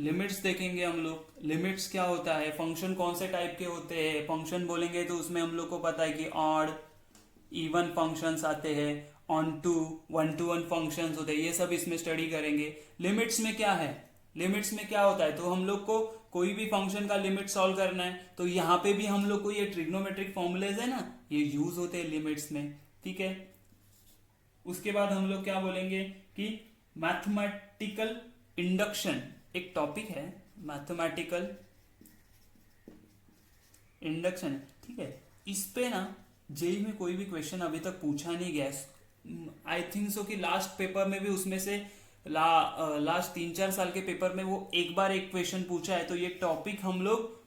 Speaker 1: लिमिट्स देखेंगे हम लोग। लिमिट्स क्या होता है, फंक्शन कौन से टाइप के होते हैं, फंक्शन बोलेंगे तो उसमें हम लोग को पता है कि ऑड इवन फंक्शंस आते हैं, onto one to one functions होते हैं, ये सब इसमें स्टडी करेंगे। लिमिट्स में क्या है, लिमिट्स में क्या होता है, तो हम लोग को कोई भी फंक्शन का लिमिट सॉल्व करना है तो यहाँ पे भी हम लोग को ये ट्रिग्नोमेट्रिक फॉर्मूलेज है ना, ये यूज होते हैं लिमिट्स में। ठीक है, उसके बाद हम लोग क्या बोलेंगे कि मैथमेटिकल इंडक्शन एक टॉपिक है, मैथमेटिकल इंडक्शन। ठीक है, इस पे ना जेई में कोई भी क्वेश्चन अभी तक पूछा नहीं गया। आई थिंक सो कि लास्ट पेपर में भी उसमें से लास्ट 3-4 साल के पेपर में वो एक बार एक क्वेश्चन पूछा है। तो ये टॉपिक हम लोग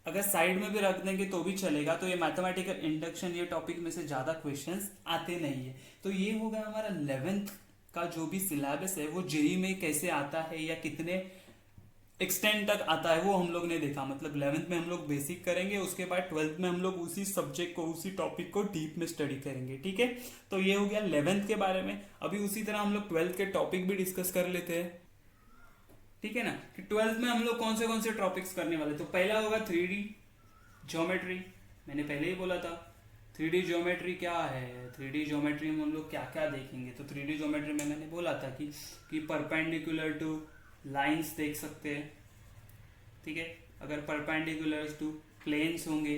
Speaker 1: अगर साइड में भी रख देंगे तो भी चलेगा। तो ये मैथमेटिकल इंडक्शन, ये टॉपिक में से ज्यादा क्वेश्चंस आते नहीं है। तो ये हो गया हमारा 11th का जो भी सिलेबस है वो जेई में कैसे आता है या कितने एक्सटेंड तक आता है वो हम लोग ने देखा। मतलब 11th में हम लोग बेसिक करेंगे, उसके बाद 12th में हम लोग उसी सब्जेक्ट को, उसी टॉपिक को डीप में स्टडी करेंगे। ठीक है, तो ये हो गया 11th के बारे में। अभी उसी तरह हम लोग 12th के टॉपिक भी डिस्कस कर लेते हैं। ठीक है ना, कि 12th में हम लोग कौन से टॉपिक्स करने वाले। तो पहला होगा 3D ज्योमेट्री। मैंने पहले ही बोला था 3D ज्योमेट्री क्या है, 3D ज्योमेट्री में हम लोग क्या क्या देखेंगे। तो 3D ज्योमेट्री में मैंने बोला था कि परपेंडिकुलर टू लाइंस देख सकते हैं। ठीक है, अगर परपेंडिकुलर टू प्लेन्स होंगे,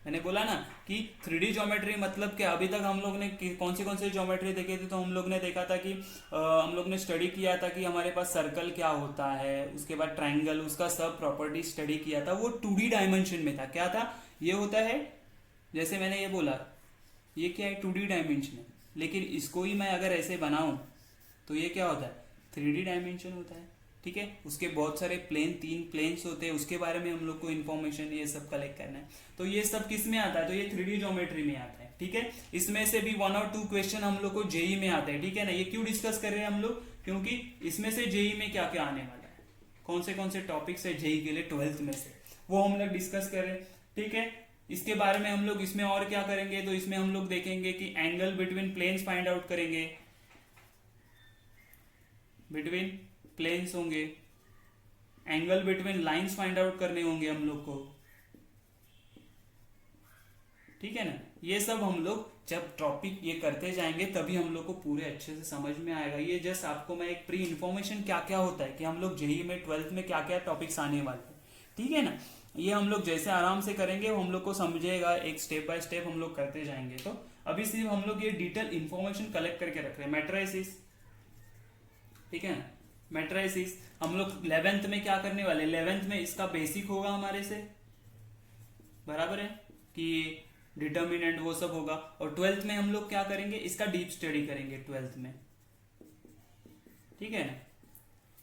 Speaker 1: मैंने बोला ना कि 3D ज्योमेट्री मतलब क्या। अभी तक हम लोग ने कौन से ज्योमेट्री देखे थे, तो हम लोग ने देखा था कि हम लोग ने स्टडी किया था कि हमारे पास सर्कल क्या होता है, उसके बाद ट्राइंगल, उसका सब प्रॉपर्टी स्टडी किया था। वो 2D डायमेंशन में था। क्या था, ये होता है जैसे मैंने ये बोला, ये क्या है 2D डायमेंशन है, लेकिन इसको ही मैं अगर ऐसे बनाऊं तो ये क्या होता है 3D डायमेंशन होता है। ठीक है, उसके बहुत सारे प्लेन, 3 प्लेन्स होते हैं, उसके बारे में हम लोग को इन्फॉर्मेशन ये सब कलेक्ट करना है। तो ये सब किस में आता है, तो ये 3D ज्योमेट्री में आता है। ठीक है, इसमें से भी 1 और 2 क्वेश्चन हम लोग को जेई में आते हैं। ठीक है ना, ये क्यों डिस्कस कर रहे हैं हम लोग, क्योंकि इसमें से जेई में क्या क्या आने वाला है, कौन से टॉपिक्स है जेई के लिए 12th में से, वो हम लोग डिस्कस करें। ठीक है, इसके बारे में हम लोग इसमें और क्या करेंगे, तो इसमें हम लोग देखेंगे कि angle between planes find out करेंगे, बिटवीन प्लेन्स होंगे, angle between lines find out करने होंगे हम लोग को। ठीक है ना, ये सब हम लोग जब टॉपिक ये करते जाएंगे तभी हम लोग को पूरे अच्छे से समझ में आएगा। ये जस्ट आपको मैं एक प्री इन्फॉर्मेशन क्या क्या होता है कि हम लोग जेई में 12th में क्या क्या टॉपिक्स आने वाले हैं। ठीक है ना, ये हम लोग जैसे आराम से करेंगे वो हम लोग को समझेगा, एक स्टेप बाय स्टेप हम लोग करते जाएंगे। तो अभी सिर्फ हम लोग ये डिटेल इन्फॉर्मेशन कलेक्ट करके रख रहे हैं। मैट्राइसिस, ठीक है ना, मैट्राइसिस हम लोग 11th में क्या करने वाले, 11th में इसका बेसिक होगा हमारे से, बराबर है कि डिटर्मिनेंट वो सब होगा। और 12th में हम लोग क्या करेंगे, इसका डीप स्टडी करेंगे 12th में। ठीक है ना,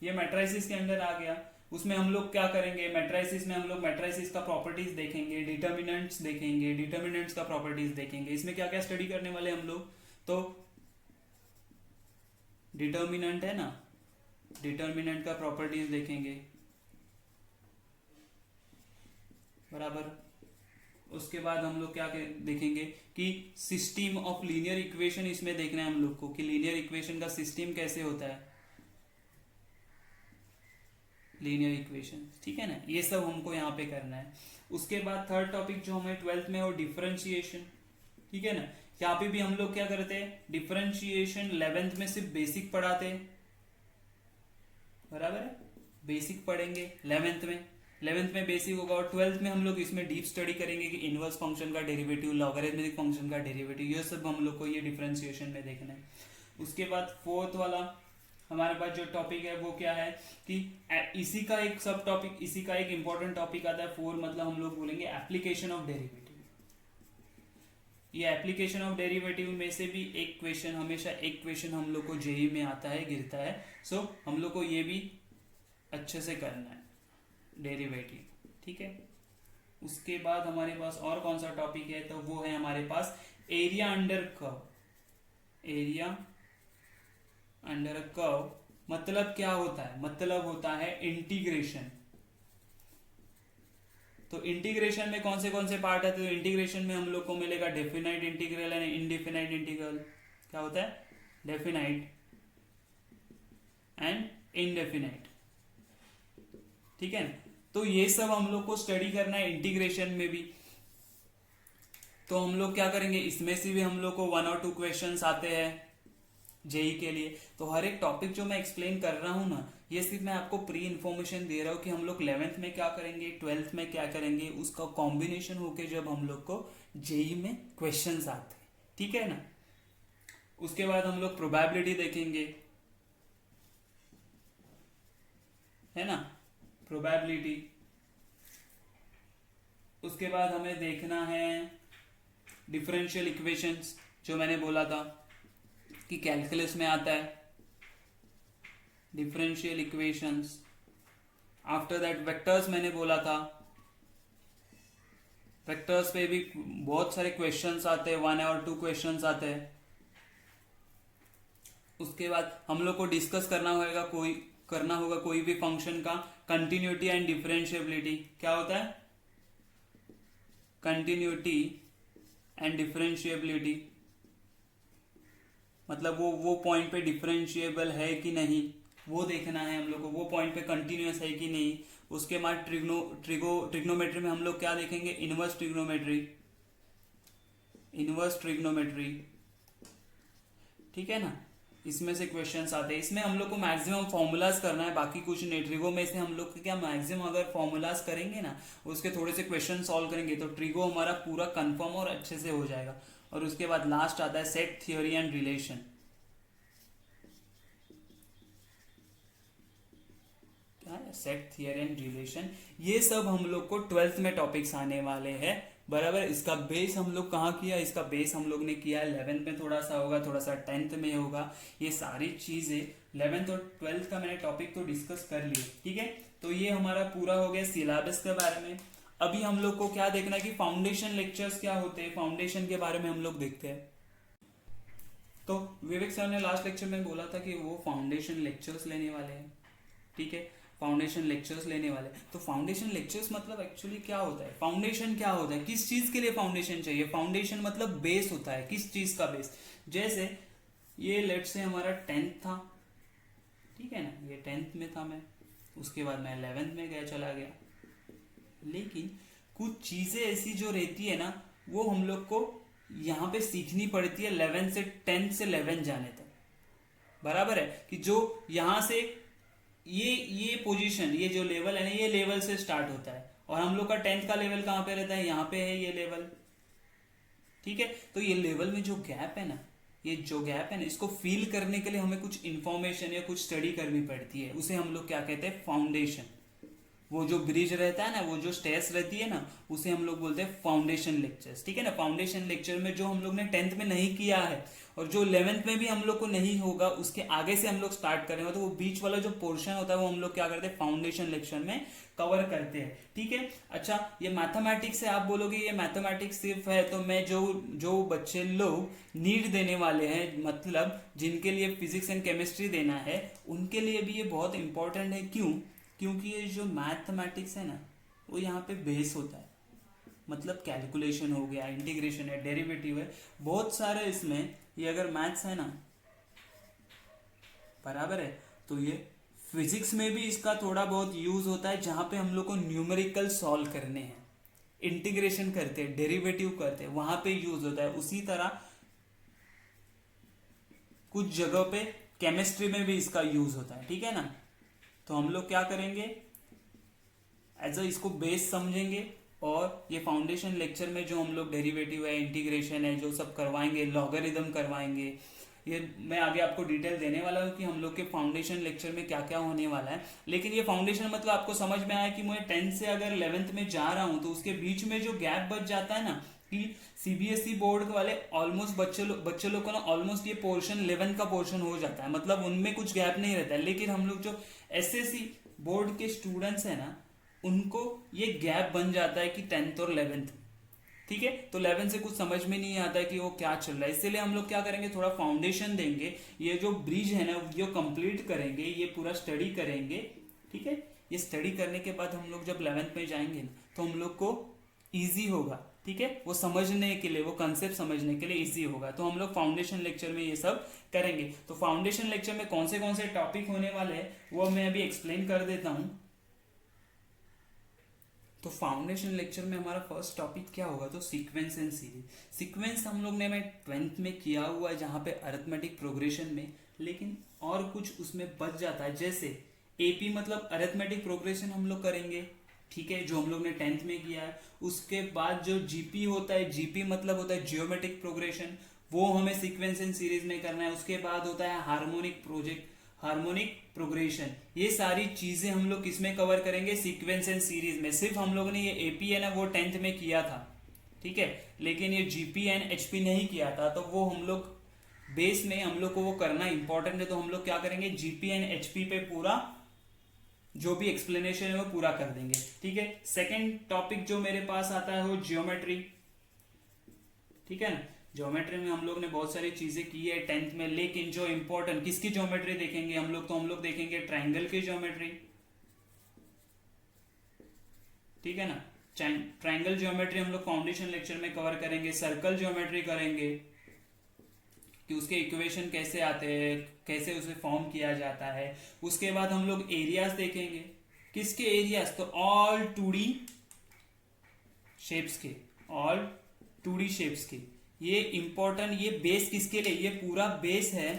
Speaker 1: ये मैट्राइसिस के अंदर आ गया। उसमें हम लोग क्या करेंगे, मैट्राइसिस में हम लोग मैट्राइसिस का प्रॉपर्टीज देखेंगे, डिटर्मिनेंट्स देखेंगे, डिटर्मिनेंट्स का प्रॉपर्टीज देखेंगे। इसमें क्या क्या स्टडी करने वाले हम लोग, तो डिटर्मिनेंट है ना, डिटर्मिनेंट का प्रॉपर्टीज देखेंगे, बराबर। उसके बाद हम लोग क्या देखेंगे कि सिस्टम ऑफ लीनियर इक्वेशन इसमें देखना है हम लोग को कि लीनियर इक्वेशन का सिस्टम कैसे होता है, लीनियर इक्वेशन। ठीक है ना, ये सब हमको यहाँ पे करना है। उसके बाद थर्ड टॉपिक जो हमें 12th में है वो डिफरेंशिएशन। ठीक है ना, यहाँ पे भी हम लोग क्या करते हैं, डिफरेंशिएशन 11th में सिर्फ बेसिक पढ़ाते हैं, बराबर है, बेसिक पढ़ेंगे 11th में बेसिक होगा। और 12th में हम लोग इसमें डीप स्टडी करेंगे कि इनवर्स फंक्शन का डेरिवेटिव, लॉगरिथमिक फंक्शन का डेरिवेटिव, ये सब हम लोग को ये डिफरेंशिएशन में देखना है। उसके बाद फोर्थ वाला हमारे पास जो टॉपिक है वो क्या है कि इसी का एक सब टॉपिक, इसी का एक इंपॉर्टेंट टॉपिक आता है 4, मतलब हम लोग बोलेंगे एप्लीकेशन ऑफ डेरिवेटिव। ये एप्लीकेशन ऑफ डेरिवेटिव में से भी एक क्वेश्चन, हमेशा एक क्वेश्चन हम लोग को जेई में आता है, गिरता है। सो हम लोग को ये भी अच्छे से करना है, डेरिवेटिव। ठीक है, उसके बाद हमारे पास और कौन सा टॉपिक है, तो वो है हमारे पास area under curve. Area under a curve मतलब क्या होता है, मतलब होता है इंटीग्रेशन। तो इंटीग्रेशन में कौन से पार्ट आते हैं, तो इंटीग्रेशन में हम लोग को मिलेगा definite integral and indefinite integral. क्या होता है, डेफिनाइट एंड इनडेफिनाइट। ठीक है ना। तो ये सब हम लोग को स्टडी करना है इंटीग्रेशन में भी। तो हम लोग क्या करेंगे, इसमें से भी हम लोग को 1 और 2 क्वेश्चंस आते हैं जेई के लिए। तो हर एक टॉपिक जो मैं एक्सप्लेन कर रहा हूं ना, ये सिर्फ मैं आपको प्री इंफॉर्मेशन दे रहा हूँ कि हम लोग 11th में क्या करेंगे, 12th में क्या करेंगे, उसका कॉम्बिनेशन होके जब हम लोग को जेई में क्वेश्चंस आते हैं, ठीक है ना। उसके बाद हम लोग प्रोबेबिलिटी देखेंगे, है ना, प्रोबेबिलिटी। उसके बाद हमें देखना है डिफरेंशियल इक्वेशंस, जो मैंने बोला था कि कैलकुलस में आता है differential equations. After that vectors मैंने बोला था, वेक्टर्स पे भी बहुत सारे क्वेश्चंस आते हैं, 1 और 2 क्वेश्चंस आते हैं। उसके बाद हम लोग को डिस्कस करना होगा कोई भी फंक्शन का कंटिन्यूटी एंड डिफरेंशिएबिलिटी। क्या होता है कंटिन्यूटी एंड डिफरेंशिएबिलिटी, मतलब वो पॉइंट पे डिफरेंशिएबल है कि नहीं, वो देखना है हम लोग को, वो पॉइंट पे कंटिन्यूअस है कि नहीं। उसके बाद ट्रिग्नोमेट्री में हम लोग क्या देखेंगे, इनवर्स ट्रिग्नोमेट्री, ठीक है ना। इसमें से क्वेश्चंस आते हैं, इसमें हम लोग को मैक्सिमम फॉर्मूलाज करना है, बाकी कुछ नहीं। ट्रिगो में से हम लोग क्या मैक्सिमम अगर फॉर्मूलाज करेंगे ना, उसके थोड़े से क्वेश्चन सॉल्व करेंगे तो ट्रिगो हमारा पूरा कंफर्म और अच्छे से हो जाएगा। और उसके बाद लास्ट आता है सेट थियोरी एंड रिलेशन। क्या है सेट थियोरी एंड रिलेशन, ये सब हम लोग को 12th में टॉपिक्स आने वाले हैं, बराबर। इसका बेस हम लोग कहाँ किया, इसका बेस हम लोग ने किया 11th में थोड़ा सा होगा, थोड़ा सा 10th में होगा। ये सारी चीजें 11th और 12th का मैंने टॉपिक तो डिस्कस कर लिए, ठीक है। तो ये हमारा पूरा हो गया सिलेबस के बारे में। अभी हम लोग को क्या देखना है कि फाउंडेशन लेक्चर्स क्या होते हैं, फाउंडेशन के बारे में हम लोग देखते हैं। तो विवेक सर ने लास्ट लेक्चर में बोला था कि वो फाउंडेशन लेक्चर्स लेने वाले हैं, ठीक है, फाउंडेशन लेक्चर्स लेने वाले। तो फाउंडेशन लेक्चर्स मतलब एक्चुअली क्या होता है, फाउंडेशन क्या होता है, किस चीज के लिए फाउंडेशन चाहिए। फाउंडेशन मतलब बेस होता है, किस चीज का बेस। जैसे ये लेट से हमारा 10th था, ठीक है ना, ये 10th में था मैं, उसके बाद मैं 11th में गया चला गया। लेकिन कुछ चीजें ऐसी जो रहती है ना, वो हम लोग को यहाँ पे सीखनी पड़ती है 11 से 10 से 11 जाने तक, बराबर है। कि जो यहाँ से ये पोजीशन, ये जो लेवल है ना, ये लेवल से स्टार्ट होता है, और हम लोग का 10th का लेवल कहाँ पे रहता है, यहाँ पे है ये लेवल, ठीक है। तो ये लेवल में जो गैप है ना, ये जो गैप है ना, इसको फील करने के लिए हमें कुछ इंफॉर्मेशन या कुछ स्टडी करनी पड़ती है, उसे हम लोग क्या कहते हैं, फाउंडेशन। वो जो ब्रिज रहता है ना, वो जो स्टेयर्स रहती है ना, उसे हम लोग बोलते हैं फाउंडेशन लेक्चर्स, ठीक है ना। फाउंडेशन लेक्चर में जो हम लोग ने 10th में नहीं किया है और जो 11th में भी हम लोग को नहीं होगा, उसके आगे से हम लोग स्टार्ट करेंगे, तो वो बीच वाला जो पोर्शन होता है वो हम लोग क्या करते हैं, फाउंडेशन लेक्चर में कवर करते हैं, ठीक है। अच्छा, ये मैथमेटिक्स है, आप बोलोगे ये मैथमेटिक्स सिर्फ है, तो मैं जो बच्चे लोग नीट देने वाले हैं, मतलब जिनके लिए फिजिक्स एंड केमिस्ट्री देना है, उनके लिए भी ये बहुत इंपॉर्टेंट है। क्यों? क्योंकि ये जो मैथमेटिक्स है ना, वो यहाँ पे बेस होता है, मतलब कैलकुलेशन हो गया, इंटीग्रेशन है, डेरिवेटिव है, बहुत सारे इसमें। ये अगर मैथ्स है ना, बराबर है, तो ये फिजिक्स में भी इसका थोड़ा बहुत यूज होता है, जहां पे हम लोग को न्यूमेरिकल सॉल्व करने हैं, इंटीग्रेशन करते हैं, डेरिवेटिव करते हैं, वहां पे यूज होता है। उसी तरह कुछ जगह पे केमिस्ट्री में भी इसका यूज होता है, ठीक है ना। तो हम लोग क्या करेंगे, एज अ इसको बेस समझेंगे, और ये फाउंडेशन लेक्चर में जो हम लोग डेरिवेटिव है, इंटीग्रेशन है, जो सब करवाएंगे, लॉगरिदम करवाएंगे, ये मैं आगे आपको डिटेल देने वाला हूँ कि हम लोग के फाउंडेशन लेक्चर में क्या क्या होने वाला है। लेकिन ये फाउंडेशन मतलब आपको समझ में आया कि मैं 10th से अगर 11th में जा रहा हूँ, तो उसके बीच में जो गैप बच जाता है ना, कि सीबीएसई बोर्ड वाले ऑलमोस्ट बच्चे लोग को ना ऑलमोस्ट ये पोर्शन 11th का पोर्शन हो जाता है, मतलब उनमें कुछ गैप नहीं रहता है। लेकिन हम लोग जो एसएससी बोर्ड के स्टूडेंट्स है ना, उनको ये गैप बन जाता है कि 10th और 11th, ठीक है। तो 11 से कुछ समझ में नहीं आता है कि वो क्या चल रहा है, इसलिए हम लोग क्या करेंगे, थोड़ा फाउंडेशन देंगे, ये जो ब्रिज है ना ये कंप्लीट करेंगे, ये पूरा स्टडी करेंगे, ठीक है। ये स्टडी करने के बाद हम लोग जब 11th में जाएंगे ना, तो हम लोग को ईजी होगा, ठीक है, वो समझने के लिए, वो कंसेप्ट समझने के लिए ईजी होगा। तो हम लोग फाउंडेशन लेक्चर में ये सब करेंगे। तो फाउंडेशन लेक्चर में कौन से टॉपिक होने वाले हैं वो मैं अभी एक्सप्लेन कर देता हूँ। तो फाउंडेशन लेक्चर में हमारा फर्स्ट टॉपिक क्या होगा, तो सीक्वेंस एंड सीरीज। सीक्वेंस हम लोग ने मैं 12th में किया हुआ है जहाँ पे अरिथमेटिक प्रोग्रेशन में, लेकिन और कुछ उसमें बच जाता है, जैसे एपी मतलब अरिथमेटिक प्रोग्रेशन हम लोग करेंगे, ठीक है, जो हम लोग ने 10th में किया है। उसके बाद जो जीपी होता है, जीपी मतलब होता है जियोमेट्रिक प्रोग्रेशन, वो हमें सीक्वेंस एंड सीरीज में करना है। उसके बाद होता है हार्मोनिक प्रोग्रेशन। ये सारी चीजें हम लोग किसमें कवर करेंगे, सीक्वेंस एंड सीरीज में। सिर्फ हम लोग ने ये एपी है ना वो 10th में किया था, ठीक है, लेकिन ये जीपी एंड एचपी नहीं किया था, तो वो हम लोग बेस में हम लोग को वो करना इंपॉर्टेंट है। तो हम लोग क्या करेंगे, जीपी एंड एचपी पे पूरा जो भी एक्सप्लेनेशन है वो पूरा कर देंगे, ठीक है। सेकेंड टॉपिक जो मेरे पास आता है वो जियोमेट्री, ठीक है ना। ज्योमेट्री में हम लोग ने बहुत सारी चीजें की है 10th में, लेकिन जो इंपॉर्टेंट किसकी ज्योमेट्री देखेंगे हम लोग, तो हम लोग देखेंगे ट्राइंगल की ज्योमेट्री, ठीक है ना। ट्राइंगल ज्योमेट्री हम लोग फाउंडेशन लेक्चर में कवर करेंगे। सर्कल ज्योमेट्री करेंगे कि उसके इक्वेशन कैसे आते हैं, कैसे उसे फॉर्म किया जाता है। उसके बाद हम लोग एरियाज देखेंगे, किसके एरियाज, तो ऑल 2D शेप्स के, ऑल 2D शेप्स के। ये इंपॉर्टेंट, ये बेस किसके लिए, ये पूरा बेस है,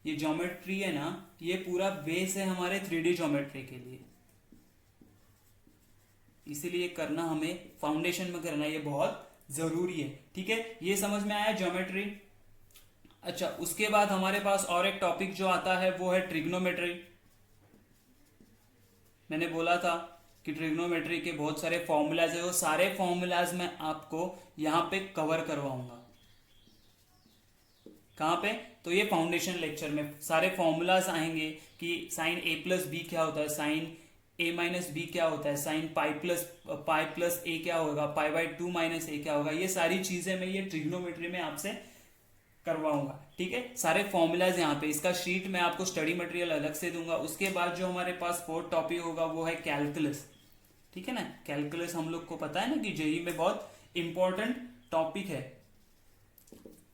Speaker 1: ये ज्योमेट्री है ना, ये पूरा बेस है हमारे 3D ज्योमेट्री के लिए, इसीलिए करना हमें फाउंडेशन में करना ये बहुत जरूरी है, ठीक है। ये समझ में आया ज्योमेट्री। अच्छा, उसके बाद हमारे पास और एक टॉपिक जो आता है वो है ट्रिग्नोमेट्री। मैंने बोला था कि ट्रिग्नोमेट्री के बहुत सारे फॉर्मूलाज है, वो सारे फॉर्मूलाज मैं आपको यहां पे कवर करवाऊंगा। कहां पे, तो ये फाउंडेशन लेक्चर में सारे फॉर्मूलाज आएंगे कि साइन ए प्लस बी क्या होता है, साइन ए माइनस बी क्या होता है, साइन पाई प्लस ए क्या होगा, पाई बाई 2 माइनस ए क्या होगा। ये सारी चीजें मैं ये ट्रिग्नोमेट्री में आपसे करवाऊंगा, ठीक है। सारे फॉर्मूलाज यहाँ पे, इसका शीट मैं आपको स्टडी मटेरियल अलग से दूंगा। उसके बाद जो हमारे पास फोर्थ टॉपिक होगा वो है कैलकुलस, ठीक है ना। कैलकुलस हम लोग को पता है ना कि जेई में बहुत इंपॉर्टेंट टॉपिक है,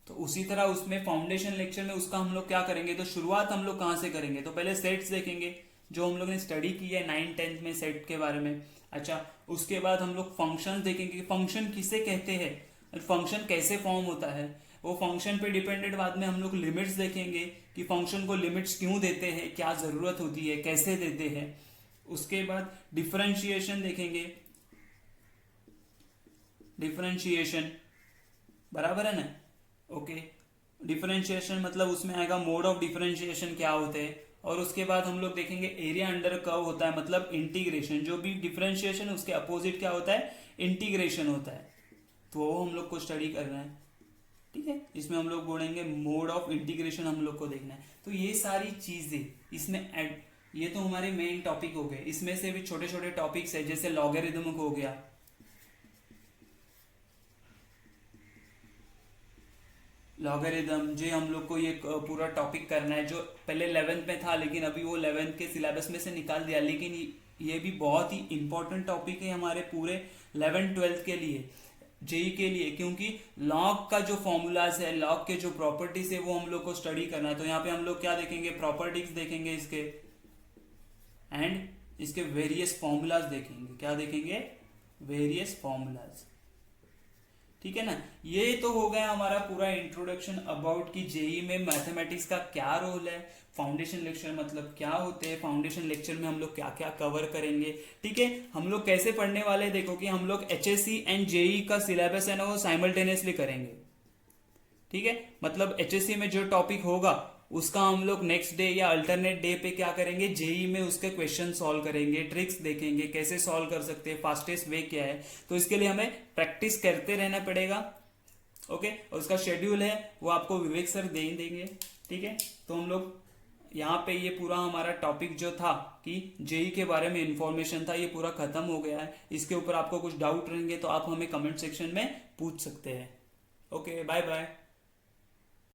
Speaker 1: तो उसी तरह उसमें फाउंडेशन लेक्चर में उसका हम लोग क्या करेंगे, तो शुरुआत हम लोग कहाँ से करेंगे, तो पहले सेट्स देखेंगे जो हम लोग ने स्टडी की है 9th 10th में सेट के बारे में। अच्छा, उसके बाद हम लोग फंक्शन देखेंगे कि फंक्शन किसे कहते हैं, फंक्शन कैसे फॉर्म होता है, वो फंक्शन पे डिपेंडेंट। बाद में हम लोग लिमिट्स देखेंगे कि फंक्शन को लिमिट्स क्यों देते हैं, क्या जरूरत होती है, कैसे देते हैं। उसके बाद डिफरेंशिएशन देखेंगे, डिफरेंशिएशन बराबर है ना, ओके। डिफरेंशिएशन मतलब उसमें आएगा मोड ऑफ डिफरेंशिएशन क्या होते हैं। और उसके बाद हम लोग देखेंगे एरिया अंडर कर्व होता है, मतलब इंटीग्रेशन। जो भी डिफरेंशिएशन उसके अपोजिट क्या होता है, इंटीग्रेशन होता है, तो वो हम लोग को स्टडी करना है, ठीक है। इसमें हम लोग बोलेंगे मोड ऑफ इंटीग्रेशन हम लोग को देखना है। तो ये सारी चीजें इसमें ये तो हमारे मेन टॉपिक हो गए। इसमें से भी छोटे छोटे टॉपिक्स है, जैसे लॉगरिथम हो गया, लॉगरिथम जो हम लोग को ये पूरा टॉपिक करना है, जो पहले 11th में था लेकिन अभी वो 11th के सिलेबस में से निकाल दिया। लेकिन ये भी बहुत ही इंपॉर्टेंट टॉपिक है हमारे पूरे 11th 12th के लिए, जेई के लिए, क्योंकि लॉग का जो फॉर्मूलाज है, लॉग के जो प्रॉपर्टीज है वो हम लोग को स्टडी करना है। तो यहाँ पे हम लोग क्या देखेंगे, प्रॉपर्टीज देखेंगे इसके, एंड इसके वेरियस फॉर्मूलाज देखेंगे। क्या देखेंगे, वेरियस फॉर्मूलाज, ठीक है ना। ये तो हो गया हमारा पूरा इंट्रोडक्शन अबाउट कि जेई में मैथमेटिक्स का क्या रोल है, फाउंडेशन लेक्चर मतलब क्या होते हैं, फाउंडेशन लेक्चर में हम लोग क्या क्या कवर करेंगे, ठीक है। हम लोग कैसे पढ़ने वाले हैं, देखो कि हम लोग एचएससी एंड जेई का सिलेबस है ना वो साइमल्टेनियसली करेंगे, ठीक है। मतलब एचएससी में जो टॉपिक होगा उसका हम लोग नेक्स्ट डे या अल्टरनेट डे पे क्या करेंगे, जेई में उसके क्वेश्चन सॉल्व करेंगे, ट्रिक्स देखेंगे कैसे सॉल्व कर सकते हैं, फास्टेस्ट वे क्या है। तो इसके लिए हमें प्रैक्टिस करते रहना पड़ेगा, ओके। और उसका शेड्यूल है वो आपको विवेक सर दे देंगे, ठीक है। तो हम लोग यहाँ पे ये पूरा हमारा टॉपिक जो था कि जेई के बारे में इंफॉर्मेशन था, ये पूरा खत्म हो गया है। इसके ऊपर आपको कुछ डाउट रहेंगे तो आप हमें कमेंट सेक्शन में पूछ सकते हैं। Okay, bye bye.